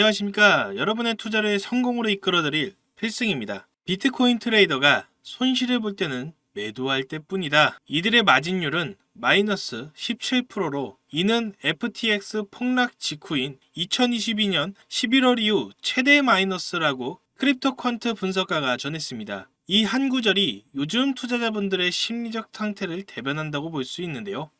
안녕하십니까. 여러분의 투자를 성공으로 이끌어드릴 필승입니다. 비트코인 트레이더가 손실을 볼 때는 매도할 때뿐이다. 이들의 마진율은 마이너스 17%로 이는 FTX 폭락 직후인 2022년 11월 이후 최대 마이너스라고 크립토퀀트 분석가가 전했습니다. 이 한 구절이 요즘 투자자분들의 심리적 상태를 대변한다고 볼 수 있는데요.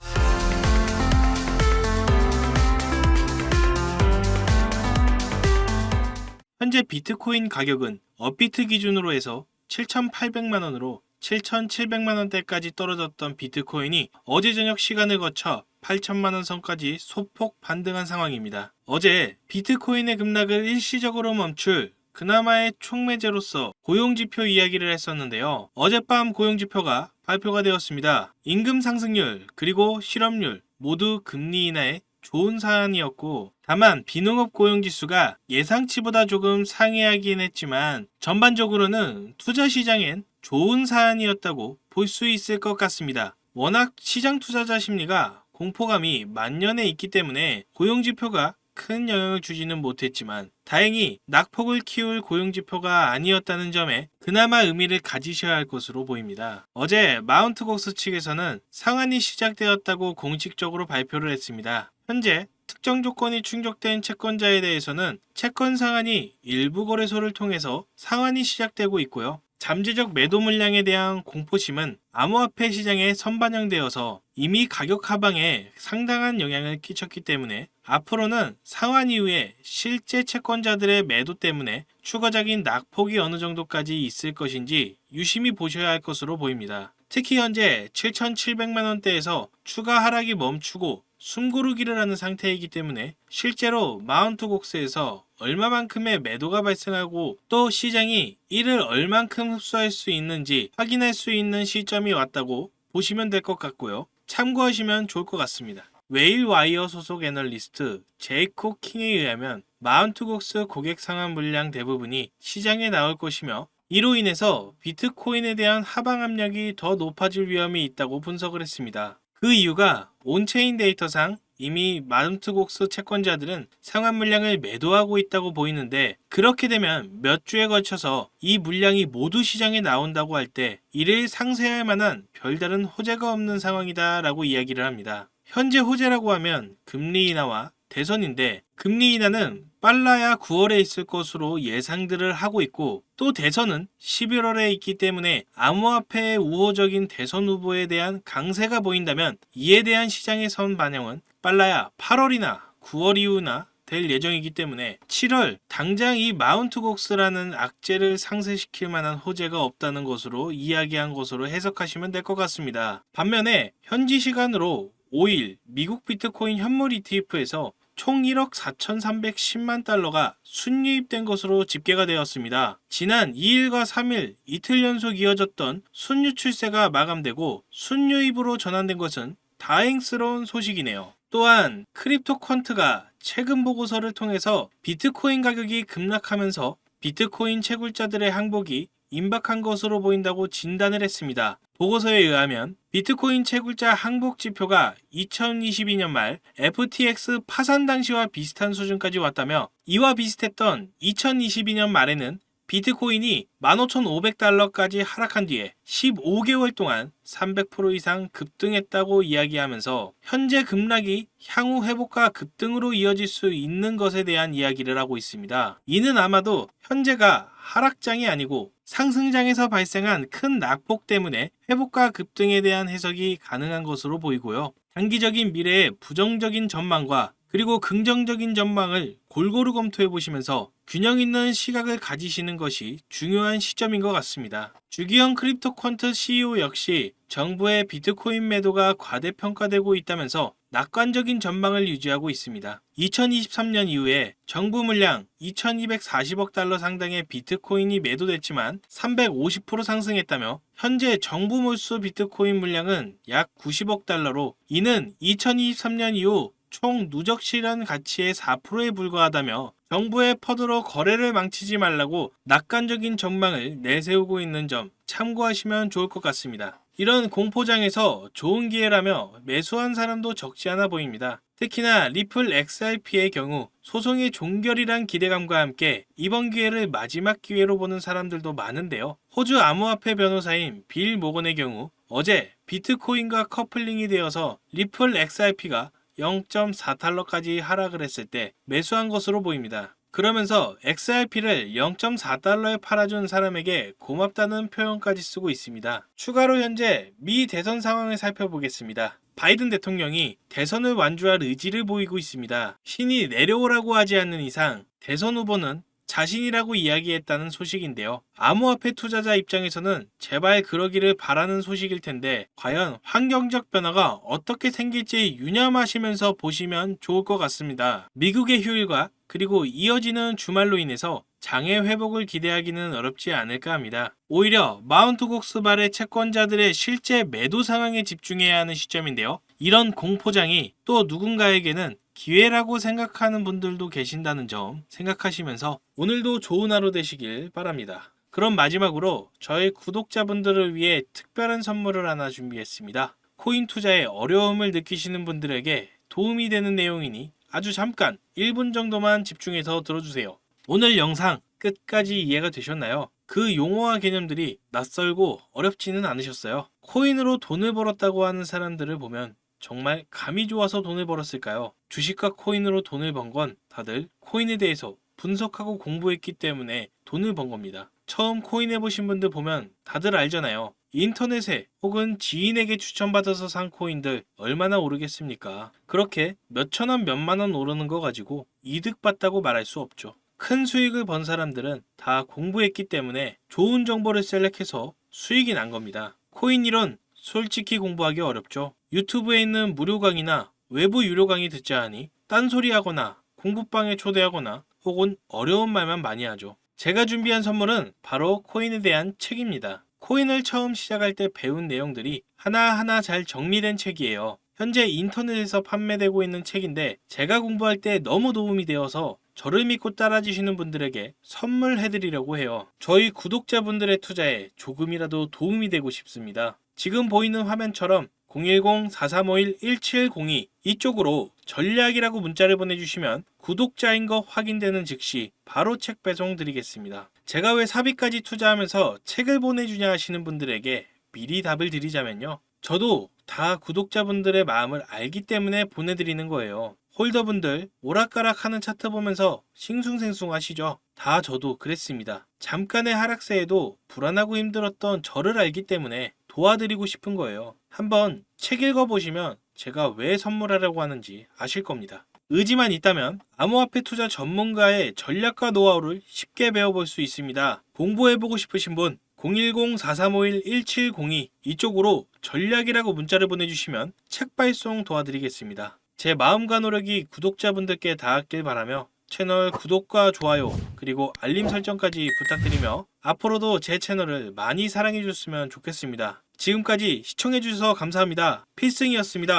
현재 비트코인 가격은 업비트 기준으로 해서 7,800만원으로 7,700만원대까지 떨어졌던 비트코인이 어제 저녁 시간을 거쳐 8천만원 선까지 소폭 반등한 상황입니다. 어제 비트코인의 급락을 일시적으로 멈출 그나마의 촉매제로서 고용지표 이야기를 했었는데요. 어젯밤 고용지표가 발표가 되었습니다. 임금 상승률 그리고 실업률 모두 금리 인하에 좋은 사안이었고, 다만 비농업 고용지수가 예상치보다 조금 상회하긴 했지만 전반적으로는 투자 시장엔 좋은 사안이었다고 볼 수 있을 것 같습니다. 워낙 시장 투자자 심리가 공포감이 만연해 있기 때문에 고용지표가 큰 영향을 주지는 못했지만 다행히 낙폭을 키울 고용지표가 아니었다는 점에 그나마 의미를 가지셔야 할 것으로 보입니다. 어제 마운트곡스 측에서는 상한이 시작되었다고 공식적으로 발표를 했습니다. 현재 특정 조건이 충족된 채권자에 대해서는 채권 상한이 일부 거래소를 통해서 상한이 시작되고 있고요. 잠재적 매도 물량에 대한 공포심은 암호화폐 시장에 선반영되어서 이미 가격 하방에 상당한 영향을 끼쳤기 때문에 앞으로는 상환 이후에 실제 채권자들의 매도 때문에 추가적인 낙폭이 어느 정도까지 있을 것인지 유심히 보셔야 할 것으로 보입니다. 특히 현재 7,700만원대에서 추가 하락이 멈추고 숨고르기를 하는 상태이기 때문에 실제로 마운트곡스에서 얼마만큼의 매도가 발생하고 또 시장이 이를 얼만큼 흡수할 수 있는지 확인할 수 있는 시점이 왔다고 보시면 될 것 같고요. 참고하시면 좋을 것 같습니다. 웨일와이어 소속 애널리스트 제이콥 킹에 의하면 마운트곡스 고객 상환 물량 대부분이 시장에 나올 것이며 이로 인해서 비트코인에 대한 하방 압력이 더 높아질 위험이 있다고 분석을 했습니다. 그 이유가 온체인 데이터상 이미 마운트곡스 채권자들은 상환 물량을 매도하고 있다고 보이는데 그렇게 되면 몇 주에 걸쳐서 이 물량이 모두 시장에 나온다고 할 때 이를 상쇄할 만한 별다른 호재가 없는 상황이다 라고 이야기를 합니다. 현재 호재라고 하면 금리 인하와 대선인데 금리 인하는 빨라야 9월에 있을 것으로 예상들을 하고 있고 또 대선은 11월에 있기 때문에 암호화폐의 우호적인 대선 후보에 대한 강세가 보인다면 이에 대한 시장의 선 반영은 빨라야 8월이나 9월 이후나 될 예정이기 때문에 7월 당장 이 마운트곡스라는 악재를 상쇄시킬 만한 호재가 없다는 것으로 이야기한 것으로 해석하시면 될 것 같습니다. 반면에 현지 시간으로 5일 미국 비트코인 현물 ETF에서 총 1억 4,310만 달러가 순유입된 것으로 집계가 되었습니다. 지난 2일과 3일 이틀 연속 이어졌던 순유 출세가 마감되고 순유입으로 전환된 것은 다행스러운 소식이네요. 또한 크립토퀀트가 최근 보고서를 통해서 비트코인 가격이 급락하면서 비트코인 채굴자들의 항복이 임박한 것으로 보인다고 진단을 했습니다. 보고서에 의하면 비트코인 채굴자 항복 지표가 2022년 말 FTX 파산 당시와 비슷한 수준까지 왔다며 이와 비슷했던 2022년 말에는 비트코인이 15,500달러까지 하락한 뒤에 15개월 동안 300% 이상 급등했다고 이야기하면서 현재 급락이 향후 회복과 급등으로 이어질 수 있는 것에 대한 이야기를 하고 있습니다. 이는 아마도 현재가 하락장이 아니고 상승장에서 발생한 큰 낙폭 때문에 회복과 급등에 대한 해석이 가능한 것으로 보이고요. 단기적인 미래의 부정적인 전망과 그리고 긍정적인 전망을 골고루 검토해 보시면서 균형 있는 시각을 가지시는 것이 중요한 시점인 것 같습니다. 주기현 크립토퀀트 CEO 역시 정부의 비트코인 매도가 과대평가되고 있다면서 낙관적인 전망을 유지하고 있습니다. 2023년 이후에 정부 물량 2,240억 달러 상당의 비트코인이 매도됐지만 350% 상승했다며 현재 정부 몰수 비트코인 물량은 약 90억 달러로 이는 2023년 이후 총 누적 실현 가치의 4%에 불과하다며 정부의 퍼드로 거래를 망치지 말라고 낙관적인 전망을 내세우고 있는 점 참고하시면 좋을 것 같습니다. 이런 공포장에서 좋은 기회라며 매수한 사람도 적지 않아 보입니다. 특히나 리플 XRP의 경우 소송의 종결이란 기대감과 함께 이번 기회를 마지막 기회로 보는 사람들도 많은데요. 호주 암호화폐 변호사인 빌 모건의 경우 어제 비트코인과 커플링이 되어서 리플 XRP가 0.4달러까지 하락을 했을 때 매수한 것으로 보입니다. 그러면서 XRP를 0.4달러에 팔아준 사람에게 고맙다는 표현까지 쓰고 있습니다. 추가로 현재 미 대선 상황을 살펴보겠습니다. 바이든 대통령이 대선을 완주할 의지를 보이고 있습니다. 신이 내려오라고 하지 않는 이상 대선 후보는 자신이라고 이야기했다는 소식인데요. 암호화폐 투자자 입장에서는 제발 그러기를 바라는 소식일 텐데 과연 환경적 변화가 어떻게 생길지 유념하시면서 보시면 좋을 것 같습니다. 미국의 휴일과 그리고 이어지는 주말로 인해서 장애 회복을 기대하기는 어렵지 않을까 합니다. 오히려 마운트 곡스발의 채권자들의 실제 매도 상황에 집중해야 하는 시점인데요. 이런 공포장이 또 누군가에게는 기회라고 생각하는 분들도 계신다는 점 생각하시면서 오늘도 좋은 하루 되시길 바랍니다. 그럼 마지막으로 저희 구독자분들을 위해 특별한 선물을 하나 준비했습니다. 코인 투자에 어려움을 느끼시는 분들에게 도움이 되는 내용이니 아주 잠깐 1분 정도만 집중해서 들어주세요. 오늘 영상 끝까지 이해가 되셨나요? 그 용어와 개념들이 낯설고 어렵지는 않으셨어요? 코인으로 돈을 벌었다고 하는 사람들을 보면 정말 감이 좋아서 돈을 벌었을까요? 주식과 코인으로 돈을 번 건 다들 코인에 대해서 분석하고 공부했기 때문에 돈을 번 겁니다. 처음 코인 해보신 분들 보면 다들 알잖아요. 인터넷에 혹은 지인에게 추천받아서 산 코인들 얼마나 오르겠습니까? 그렇게 몇천 원 몇만 원 오르는 거 가지고 이득 봤다고 말할 수 없죠. 큰 수익을 번 사람들은 다 공부했기 때문에 좋은 정보를 셀렉해서 수익이 난 겁니다. 코인 이론 솔직히 공부하기 어렵죠. 유튜브에 있는 무료 강의나 외부 유료 강의 듣자 하니 딴소리 하거나 공부방에 초대하거나 혹은 어려운 말만 많이 하죠. 제가 준비한 선물은 바로 코인에 대한 책입니다. 코인을 처음 시작할 때 배운 내용들이 하나하나 잘 정리된 책이에요. 현재 인터넷에서 판매되고 있는 책인데 제가 공부할 때 너무 도움이 되어서 저를 믿고 따라주시는 분들에게 선물해드리려고 해요. 저희 구독자분들의 투자에 조금이라도 도움이 되고 싶습니다. 지금 보이는 화면처럼 010-4351-1702 이쪽으로 전략이라고 문자를 보내주시면 구독자인 거 확인되는 즉시 바로 책 배송 드리겠습니다. 제가 왜 사비까지 투자하면서 책을 보내주냐 하시는 분들에게 미리 답을 드리자면요. 저도 다 구독자분들의 마음을 알기 때문에 보내드리는 거예요. 홀더분들 오락가락하는 차트 보면서 싱숭생숭 하시죠? 다 저도 그랬습니다. 잠깐의 하락세에도 불안하고 힘들었던 저를 알기 때문에 도와드리고 싶은 거예요. 한번 책 읽어보시면 제가 왜 선물하려고 하는지 아실 겁니다. 의지만 있다면 암호화폐 투자 전문가의 전략과 노하우를 쉽게 배워볼 수 있습니다. 공부해보고 싶으신 분 010-4351-1702 이쪽으로 전략이라고 문자를 보내주시면 책 발송 도와드리겠습니다. 제 마음과 노력이 구독자분들께 닿았길 바라며 채널 구독과 좋아요 그리고 알림 설정까지 부탁드리며 앞으로도 제 채널을 많이 사랑해줬으면 좋겠습니다. 지금까지 시청해주셔서 감사합니다. 필승이었습니다.